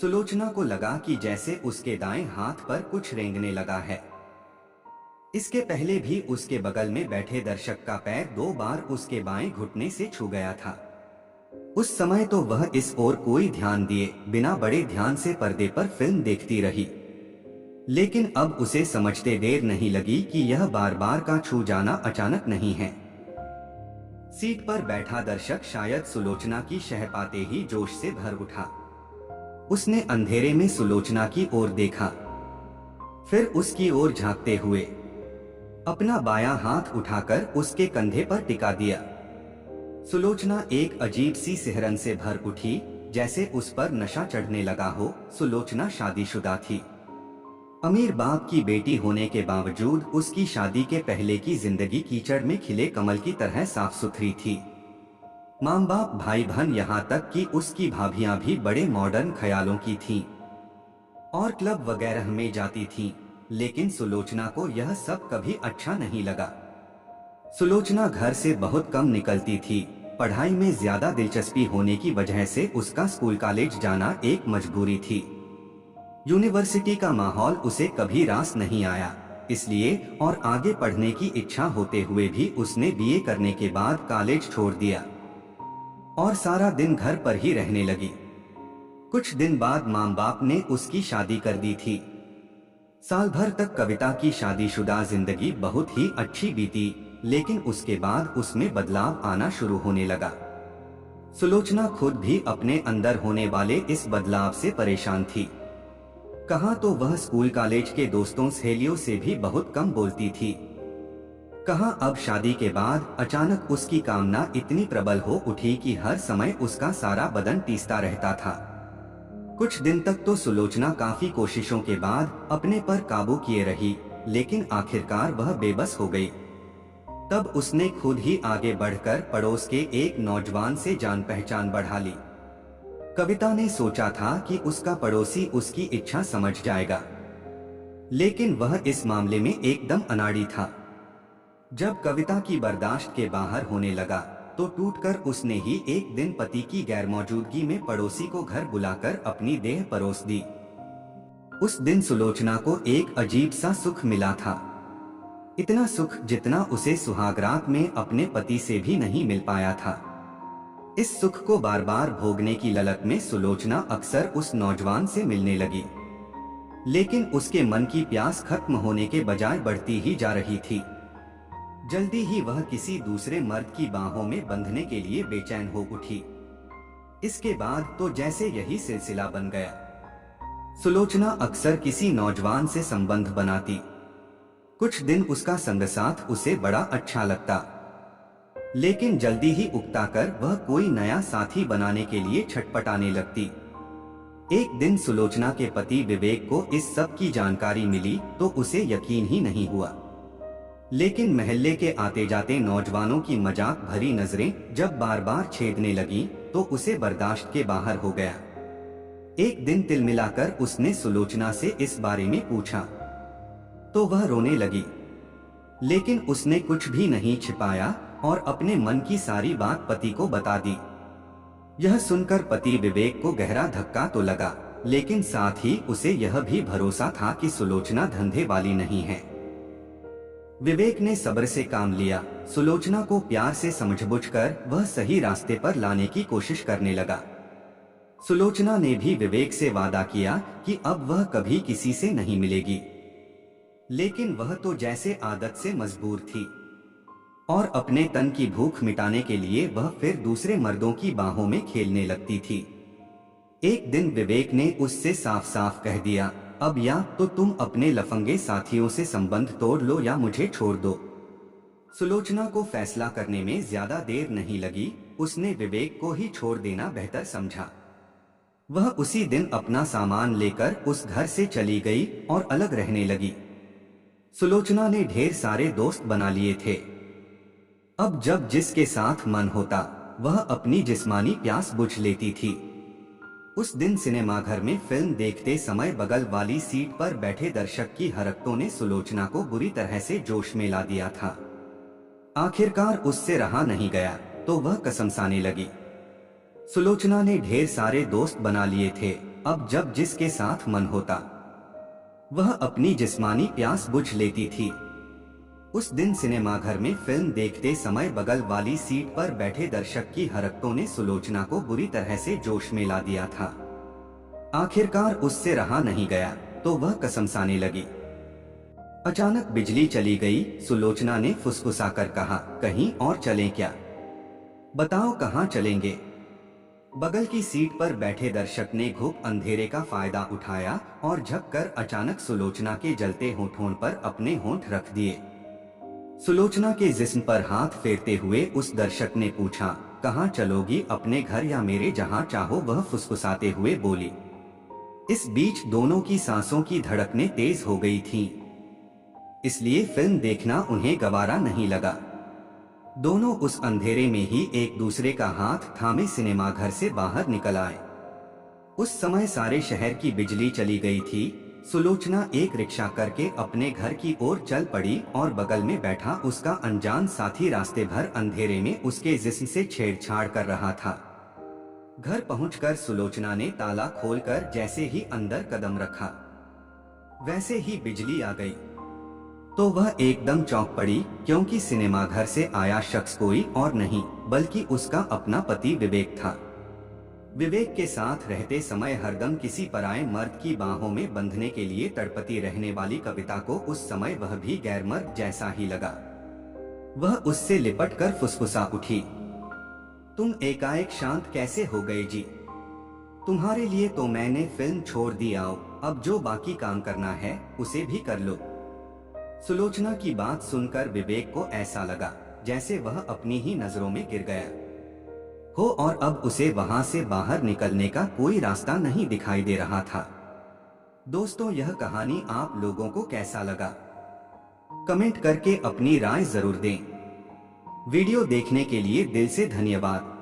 सुलोचना को लगा कि जैसे उसके दाएं हाथ पर कुछ रेंगने लगा है। इसके पहले भी उसके बगल में बैठे दर्शक का पैर 2 बार उसके बाएं घुटने से छू गया था। उस समय तो वह इस ओर कोई ध्यान दिए बिना बड़े ध्यान से पर्दे पर फिल्म देखती रही। लेकिन अब उसे समझते देर नहीं लगी कि यह बार बार का छू जाना अचानक नहीं है। सीट पर बैठा दर्शक शायद सुलोचना की शह पाते ही जोश से भर उठा। उसने अंधेरे में सुलोचना की ओर देखा, फिर उसकी ओर झांकते हुए अपना बायां हाथ उठाकर उसके कंधे पर टिका दिया। सुलोचना एक अजीब सी सिहरन से भर उठी, जैसे उस पर नशा चढ़ने लगा हो। सुलोचना शादीशुदा थी। अमीर बाप की बेटी होने के बावजूद उसकी शादी के पहले की जिंदगी कीचड़ में खिले कमल की तरह साफ सुथरी थी। माँ बाप भाई बहन यहाँ तक कि उसकी भाभियां भी बड़े मॉडर्न ख्यालों की थीं और क्लब वगैरह में जाती थीं। लेकिन सुलोचना को यह सब कभी अच्छा नहीं लगा। सुलोचना घर से बहुत कम निकलती थी। पढ़ाई में ज्यादा दिलचस्पी होने की वजह से उसका स्कूल कॉलेज जाना एक मजबूरी थी। यूनिवर्सिटी का माहौल उसे कभी रास नहीं आया, इसलिए और आगे पढ़ने की इच्छा होते हुए भी उसने बीए करने के बाद कॉलेज छोड़ दिया और सारा दिन घर पर ही रहने लगी। कुछ दिन बाद माँ बाप ने उसकी शादी कर दी थी। साल भर तक कविता की शादीशुदा जिंदगी बहुत ही अच्छी बीती, लेकिन उसके बाद उसमें बदलाव आना शुरू होने लगा। सुलोचना खुद भी अपने अंदर होने वाले इस बदलाव से परेशान थी। कहाँ तो वह स्कूल कॉलेज के दोस्तों सहेलियों से भी बहुत कम बोलती थी, कहाँ अब शादी के बाद अचानक उसकी कामना इतनी प्रबल हो उठी कि हर समय उसका सारा बदन टीसता रहता था। कुछ दिन तक तो सुलोचना काफी कोशिशों के बाद अपने पर काबू किए रही, लेकिन आखिरकार वह बेबस हो गई। तब उसने खुद ही आगे बढ़कर पड़ोस के एक नौजवान से जान पहचान बढ़ा ली। कविता ने सोचा था कि उसका पड़ोसी उसकी इच्छा समझ जाएगा, लेकिन वह इस मामले में एकदम अनाड़ी था। जब कविता की बर्दाश्त के बाहर होने लगा तो टूटकर उसने ही एक दिन पति की गैरमौजूदगी में पड़ोसी को घर बुलाकर अपनी देह परोस दी। उस दिन सुलोचना को एक अजीब सा सुख मिला था। इतना सुख जितना उसे सुहागरात में अपने पति से भी नहीं मिल पाया था। इस सुख को बार बार भोगने की ललक में सुलोचना अक्सर उस नौजवान से मिलने लगी, लेकिन उसके मन की प्यास खत्म होने के बजाय बढ़ती ही जा रही थी। जल्दी ही वह किसी दूसरे मर्द की बाहों में बंधने के लिए बेचैन हो उठी। इसके बाद तो जैसे यही सिलसिला बन गया। सुलोचना अक्सर किसी नौजवान से संबंध बनाती। कुछ दिन उसका संग साथ उसे बड़ा अच्छा लगता, लेकिन जल्दी ही उकता कर वह कोई नया साथी बनाने के लिए छटपटाने लगती। एक दिन सुलोचना के पति विवेक को इस सब की जानकारी मिली तो उसे यकीन ही नहीं हुआ, लेकिन महल्ले के आते जाते नौजवानों की मजाक भरी नजरें जब बार बार छेदने लगी तो उसे बर्दाश्त के बाहर हो गया। एक दिन तिलमिलाकर उसने सुलोचना से इस बारे में पूछा तो वह रोने लगी, लेकिन उसने कुछ भी नहीं छिपाया और अपने मन की सारी बात पति को बता दी। यह सुनकर पति विवेक को गहरा धक्का तो लगा, लेकिन साथ ही उसे यह भी भरोसा था कि सुलोचना धंधे वाली नहीं है। विवेक ने सब्र से काम लिया। सुलोचना को प्यार से समझबूझकर वह सही रास्ते पर लाने की कोशिश करने लगा। सुलोचना ने भी विवेक से वादा किया कि अब वह कभी किसी से नहीं मिलेगी, लेकिन वह तो जैसे आदत से मजबूर थी और अपने तन की भूख मिटाने के लिए वह फिर दूसरे मर्दों की बाहों में खेलने लगती थी। एक दिन विवेक ने उससे साफ साफ कह दिया, अब या तो तुम अपने लफंगे साथियों से संबंध तोड़ लो या मुझे छोड़ दो। सुलोचना को फैसला करने में ज्यादा देर नहीं लगी। उसने विवेक को ही छोड़ देना बेहतर समझा। वह उसी दिन अपना सामान लेकर उस घर से चली गई और अलग रहने लगी। सुलोचना ने ढेर सारे दोस्त बना लिए थे। अब जब जिसके साथ मन होता वह अपनी जिस्मानी प्यास बुझ लेती थी। उस दिन सिनेमाघर में फिल्म देखते समय बगल वाली सीट पर बैठे दर्शक की हरकतों ने सुलोचना को बुरी तरह से जोश में ला दिया था। आखिरकार उससे रहा नहीं गया तो वह कसमसाने लगी। सुलोचना ने ढेर सारे दोस्त बना लिए थे अब जब जिसके साथ मन होता वह अपनी जिस्मानी प्यास बुझ लेती थी। उस दिन सिनेमाघर में फिल्म देखते समय बगल वाली सीट पर बैठे दर्शक की हरकतों ने सुलोचना को बुरी तरह से जोश में ला दिया था। आखिरकार उससे रहा नहीं गया तो वह कसमसाने लगी। अचानक बिजली चली गई। सुलोचना ने फुसफुसाकर कहा, कहीं और चलें क्या? बताओ कहाँ चलेंगे? बगल की सीट पर बैठे दर्शक ने घुप अंधेरे का फायदा उठाया और झुककर अचानक सुलोचना के जलते होठों पर अपने होंठ रख दिए। सुलोचना के जिस्म पर हाथ फेरते हुए उस दर्शक ने पूछा, कहाँ चलोगी? अपने घर या मेरे? जहाँ चाहो, वह फुसफुसाते हुए बोली। इस बीच दोनों की सांसों की धड़कनें तेज हो गई थीं। इसलिए फिल्म देखना उन्हें गवारा नहीं लगा। दोनों उस अंधेरे में ही एक दूसरे का हाथ थामे सिनेमाघर से बाहर निकल आए। उस समय सारे शहर की बिजली चली गई थी। सुलोचना एक रिक्शा करके अपने घर की ओर चल पड़ी और बगल में बैठा उसका अनजान साथी रास्ते भर अंधेरे में उसके जिस्म से छेड़छाड़ कर रहा था। घर पहुंचकर सुलोचना ने ताला खोलकर जैसे ही अंदर कदम रखा, वैसे ही बिजली आ गई। तो वह एकदम चौंक पड़ी, क्योंकि सिनेमाघर से आया शख्स कोई और नहीं बल्कि उसका अपना पति विवेक था। विवेक के साथ रहते समय हरदम किसी पराये मर्द की बाहों में बंधने के लिए तड़पती रहने वाली कविता को उस समय वह भी गैर मर्द जैसा ही लगा। वह उससे लिपटकर फुसफुसा उठी, तुम एकाएक शांत कैसे हो गए जी? तुम्हारे लिए तो मैंने फिल्म छोड़ दी। आओ, अब जो बाकी काम करना है उसे भी कर लो। सुलोचना की बात सुनकर विवेक को ऐसा लगा जैसे वह अपनी ही नजरों में गिर गया हो और अब उसे वहां से बाहर निकलने का कोई रास्ता नहीं दिखाई दे रहा था। दोस्तों, यह कहानी आप लोगों को कैसा लगा? कमेंट करके अपनी राय जरूर दें। वीडियो देखने के लिए दिल से धन्यवाद।